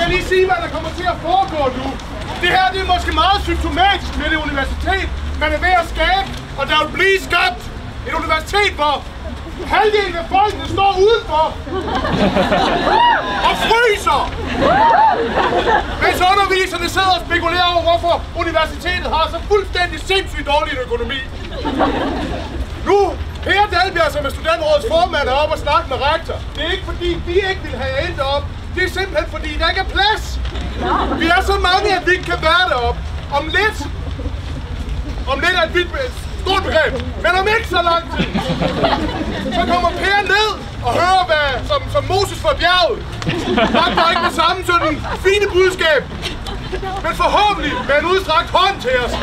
jeg lige sige, hvad der kommer til at foregå nu. Det her det er måske meget symptomatisk med det universitet, man er ved at skabe, og der vil blive skabt et universitet, hvor halvdelen af folkene står udenfor og fryser, mens underviserne sidder og spekulerer over, hvorfor universitetet har så fuldstændig sindssygt dårlig økonomi. Nu, Per Dalbjerg, som er studentrådets formand, er oppe og snakke med rektor. Det er ikke fordi, vi ikke vil have jer op. Det er simpelthen fordi, der ikke er plads. Vi er så mange, at vi ikke kan være deroppe. Om lidt er et vildt stort begreb, men om ikke så lang tid, så kommer Per ned og hører, hvad som Moses fra bjerget. Han var ikke det samme sådan fine budskab, men forhåbentlig med en udstrakt hånd til os,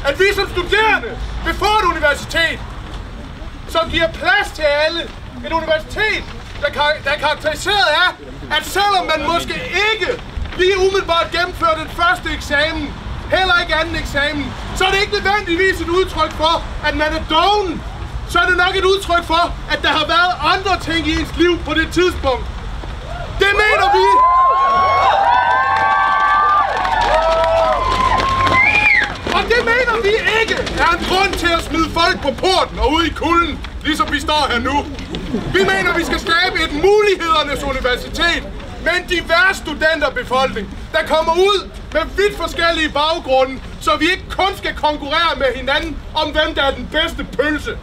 at vi som studerende vil få et universitet, som giver plads til alle. Et universitet, der er karakteriseret af, at selvom man måske ikke lige umiddelbart gennemfører den første eksamen, heller ikke anden eksamen, så er det ikke nødvendigvis et udtryk for, at man er doven. Så er det nok et udtryk for, at der har været andre ting i ens liv på det tidspunkt. Det mener vi! Og det mener vi ikke er en grund til at smide folk på porten og ud i kulden, ligesom vi står her nu. Vi mener, vi skal skabe et mulighedernes universitet med en divers studenterbefolkning, der kommer ud med vidt forskellige baggrunde, så vi ikke kun skal konkurrere med hinanden om, hvem der er den bedste pølse.